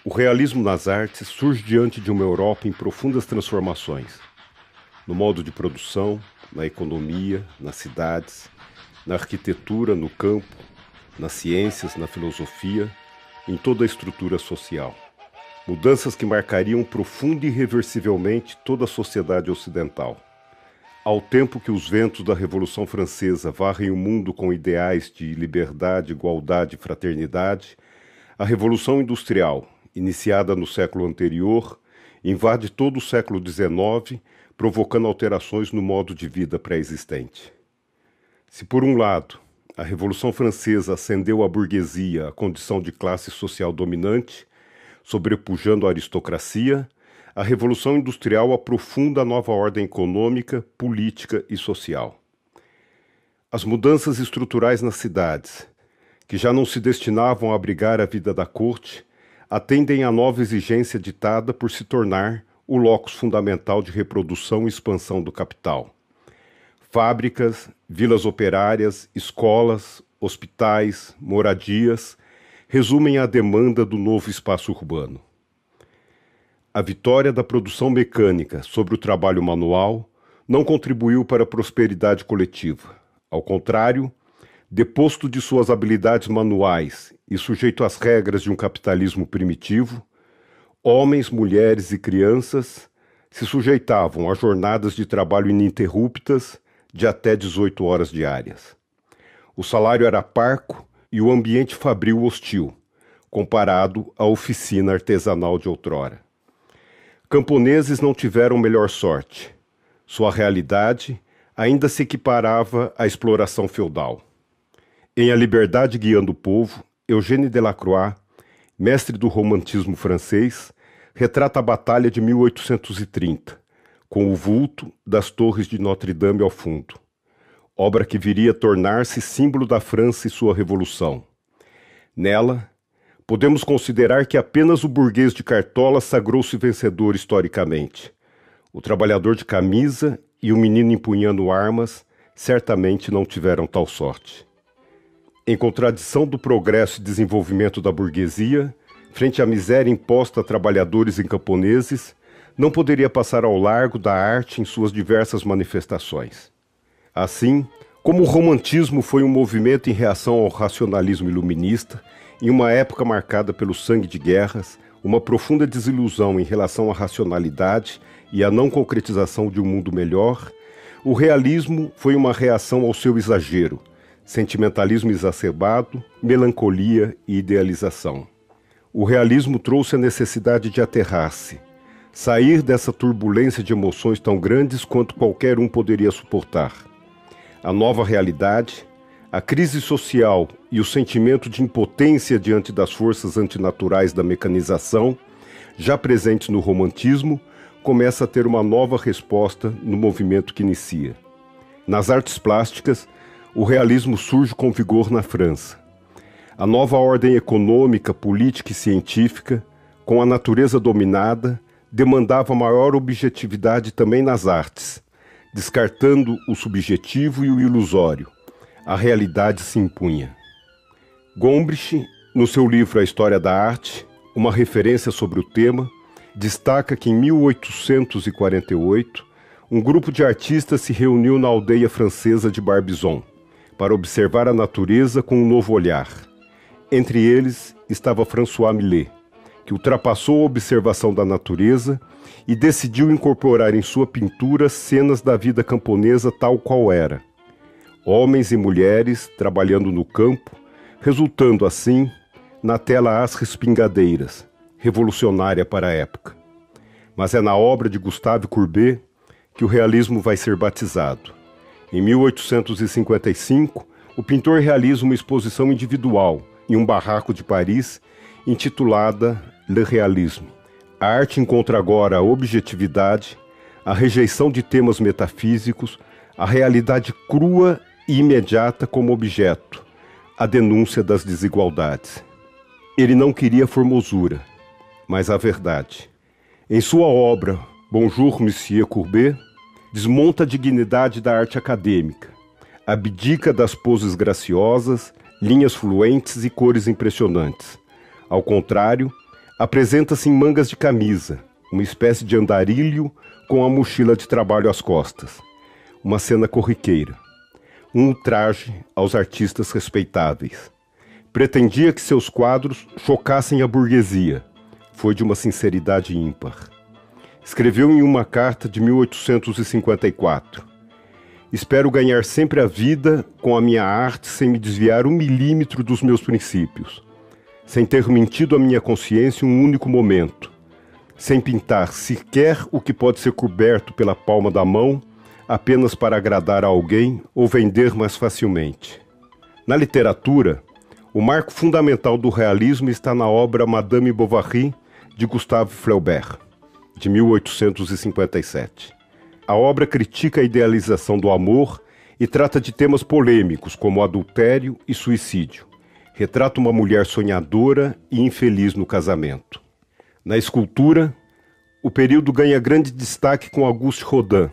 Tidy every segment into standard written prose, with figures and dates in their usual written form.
O realismo nas artes surge diante de uma Europa em profundas transformações, no modo de produção, na economia, nas cidades, na arquitetura, no campo, nas ciências, na filosofia, em toda a estrutura social. Mudanças que marcariam profunda e irreversivelmente toda a sociedade ocidental. Ao tempo que os ventos da Revolução Francesa varrem o mundo com ideais de liberdade, igualdade e fraternidade, a Revolução Industrial, iniciada no século anterior, invade todo o século XIX, provocando alterações no modo de vida pré-existente. Se, por um lado, a Revolução Francesa ascendeu à burguesia a condição de classe social dominante, sobrepujando a aristocracia, a Revolução Industrial aprofunda a nova ordem econômica, política e social. As mudanças estruturais nas cidades, que já não se destinavam a abrigar a vida da corte, atendem à nova exigência ditada por se tornar o locus fundamental de reprodução e expansão do capital. Fábricas, vilas operárias, escolas, hospitais, moradias resumem a demanda do novo espaço urbano. A vitória da produção mecânica sobre o trabalho manual não contribuiu para a prosperidade coletiva. Ao contrário, deposto de suas habilidades manuais e sujeito às regras de um capitalismo primitivo, homens, mulheres e crianças se sujeitavam a jornadas de trabalho ininterruptas de até 18 horas diárias. O salário era parco e o ambiente fabril hostil, comparado à oficina artesanal de outrora. Camponeses não tiveram melhor sorte. Sua realidade ainda se equiparava à exploração feudal. Em A Liberdade Guiando o Povo, Eugène Delacroix, mestre do romantismo francês, retrata a Batalha de 1830, com o vulto das torres de Notre-Dame ao fundo. Obra que viria a tornar-se símbolo da França e sua revolução. Nela, podemos considerar que apenas o burguês de cartola sagrou-se vencedor historicamente. O trabalhador de camisa e o menino empunhando armas certamente não tiveram tal sorte. Em contradição do progresso e desenvolvimento da burguesia, frente à miséria imposta a trabalhadores e camponeses, não poderia passar ao largo da arte em suas diversas manifestações. Assim, como o romantismo foi um movimento em reação ao racionalismo iluminista, em uma época marcada pelo sangue de guerras, uma profunda desilusão em relação à racionalidade e à não concretização de um mundo melhor, o realismo foi uma reação ao seu exagero, sentimentalismo exacerbado, melancolia e idealização. O realismo trouxe a necessidade de aterrar-se, sair dessa turbulência de emoções tão grandes quanto qualquer um poderia suportar. A nova realidade, a crise social e o sentimento de impotência diante das forças antinaturais da mecanização, já presentes no romantismo, começa a ter uma nova resposta no movimento que inicia. Nas artes plásticas, o realismo surge com vigor na França. A nova ordem econômica, política e científica, com a natureza dominada, demandava maior objetividade também nas artes, descartando o subjetivo e o ilusório. A realidade se impunha. Gombrich, no seu livro A História da Arte, uma referência sobre o tema, destaca que em 1848, um grupo de artistas se reuniu na aldeia francesa de Barbizon para observar a natureza com um novo olhar. Entre eles estava François Millet, que ultrapassou a observação da natureza e decidiu incorporar em sua pintura cenas da vida camponesa tal qual era. Homens e mulheres trabalhando no campo, resultando assim na tela às respingadeiras, revolucionária para a época. Mas é na obra de Gustave Courbet que o realismo vai ser batizado. Em 1855, o pintor realiza uma exposição individual em um barraco de Paris, intitulada Le Réalisme. A arte encontra agora a objetividade, a rejeição de temas metafísicos, a realidade crua e imediata como objeto, a denúncia das desigualdades. Ele não queria formosura, mas a verdade. Em sua obra, Bonjour, Monsieur Courbet, desmonta a dignidade da arte acadêmica, abdica das poses graciosas, linhas fluentes e cores impressionantes. Ao contrário, Apresenta-se em mangas de camisa, uma espécie de andarilho com a mochila de trabalho às costas. Uma cena corriqueira. Um ultraje aos artistas respeitáveis. Pretendia que seus quadros chocassem a burguesia. Foi de uma sinceridade ímpar. Escreveu em uma carta de 1854: espero ganhar sempre a vida com a minha arte sem me desviar 1 milímetro dos meus princípios, sem ter mentido à minha consciência um único momento, sem pintar sequer o que pode ser coberto pela palma da mão, apenas para agradar a alguém ou vender mais facilmente. Na literatura, o marco fundamental do realismo está na obra Madame Bovary, de Gustave Flaubert, de 1857. A obra critica a idealização do amor e trata de temas polêmicos como adultério e suicídio. Retrata uma mulher sonhadora e infeliz no casamento. Na escultura, o período ganha grande destaque com Auguste Rodin.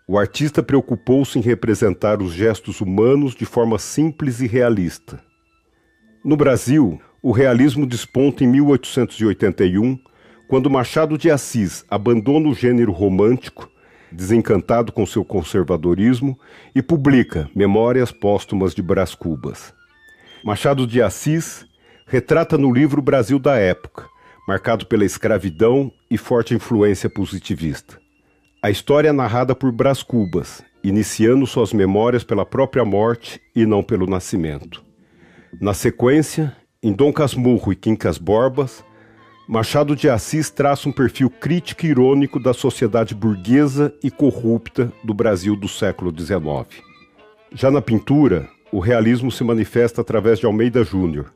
O artista preocupou-se em representar os gestos humanos de forma simples e realista. No Brasil, o realismo desponta em 1881, quando Machado de Assis abandona o gênero romântico, desencantado com seu conservadorismo, e publica Memórias Póstumas de Brás Cubas. Machado de Assis retrata no livro o Brasil da época, marcado pela escravidão e forte influência positivista. A história é narrada por Brás Cubas, iniciando suas memórias pela própria morte e não pelo nascimento. Na sequência, em Dom Casmurro e Quincas Borbas, Machado de Assis traça um perfil crítico e irônico da sociedade burguesa e corrupta do Brasil do século XIX. Já na pintura, o realismo se manifesta através de Almeida Júnior,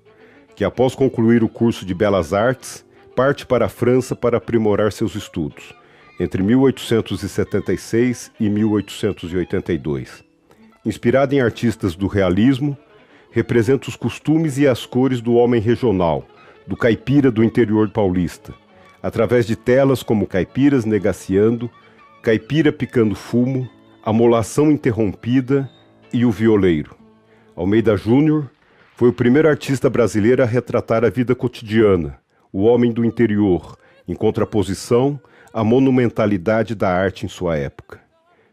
que após concluir o curso de Belas Artes, parte para a França para aprimorar seus estudos, entre 1876 e 1882. Inspirado em artistas do realismo, representa os costumes e as cores do homem regional, do caipira do interior paulista, através de telas como Caipiras Negaciando, Caipira Picando Fumo, Amolação Interrompida e O Violeiro. Almeida Júnior foi o primeiro artista brasileiro a retratar a vida cotidiana, o homem do interior, em contraposição à monumentalidade da arte em sua época.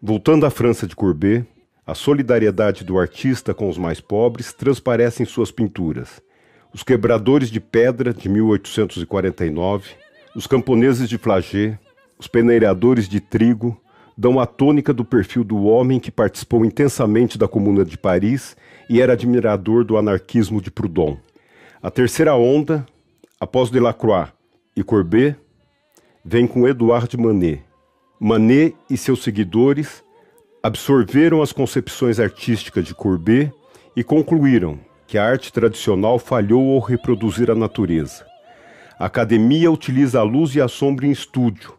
Voltando à França de Courbet, a solidariedade do artista com os mais pobres transparece em suas pinturas. Os Quebradores de Pedra, de 1849, Os Camponeses de Flagey, Os Peneiradores de Trigo, dão a tônica do perfil do homem que participou intensamente da Comuna de Paris e era admirador do anarquismo de Proudhon. A terceira onda, após Delacroix e Courbet, vem com Edouard Manet. Manet e seus seguidores absorveram as concepções artísticas de Courbet e concluíram que a arte tradicional falhou ao reproduzir a natureza. A academia utiliza a luz e a sombra em estúdio,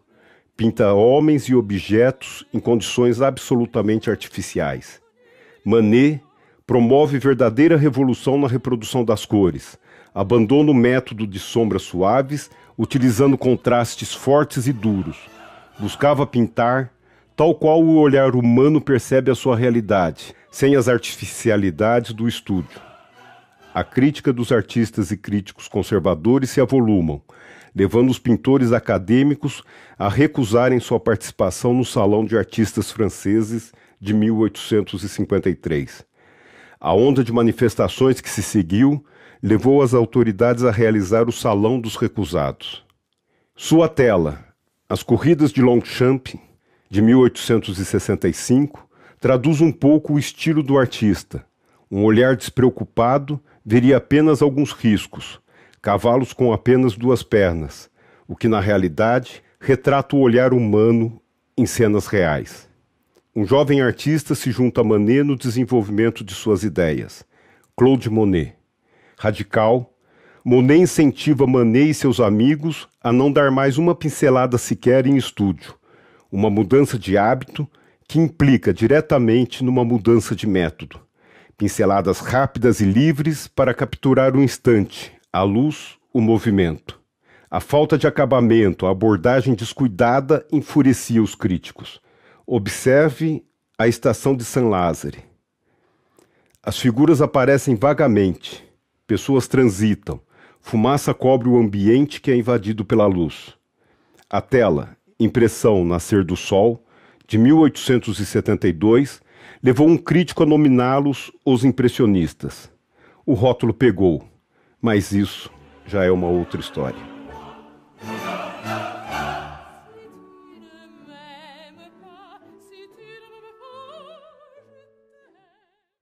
pinta homens e objetos em condições absolutamente artificiais. Manet promove verdadeira revolução na reprodução das cores, abandona o método de sombras suaves, utilizando contrastes fortes e duros. Buscava pintar tal qual o olhar humano percebe a sua realidade, sem as artificialidades do estúdio. A crítica dos artistas e críticos conservadores se avolumam, levando os pintores acadêmicos a recusarem sua participação no Salão de Artistas Franceses de 1853. A onda de manifestações que se seguiu levou as autoridades a realizar o Salão dos Recusados. Sua tela, As Corridas de Longchamp, de 1865, traduz um pouco o estilo do artista. Um olhar despreocupado veria apenas alguns riscos, cavalos com apenas 2 pernas, o que na realidade retrata o olhar humano em cenas reais. Um jovem artista se junta a Manet no desenvolvimento de suas ideias. Claude Monet. Radical, Monet incentiva Manet e seus amigos a não dar mais uma pincelada sequer em estúdio, uma mudança de hábito que implica diretamente numa mudança de método. Pinceladas rápidas e livres para capturar o instante, a luz, o movimento. A falta de acabamento, a abordagem descuidada enfurecia os críticos. Observe a estação de Saint-Lazare. As figuras aparecem vagamente, pessoas transitam, Fumaça cobre o ambiente que é invadido pela luz. A tela, impressão Nascer do Sol, de 1872, levou um crítico a nominá-los os impressionistas. O rótulo pegou, mas isso já é uma outra história.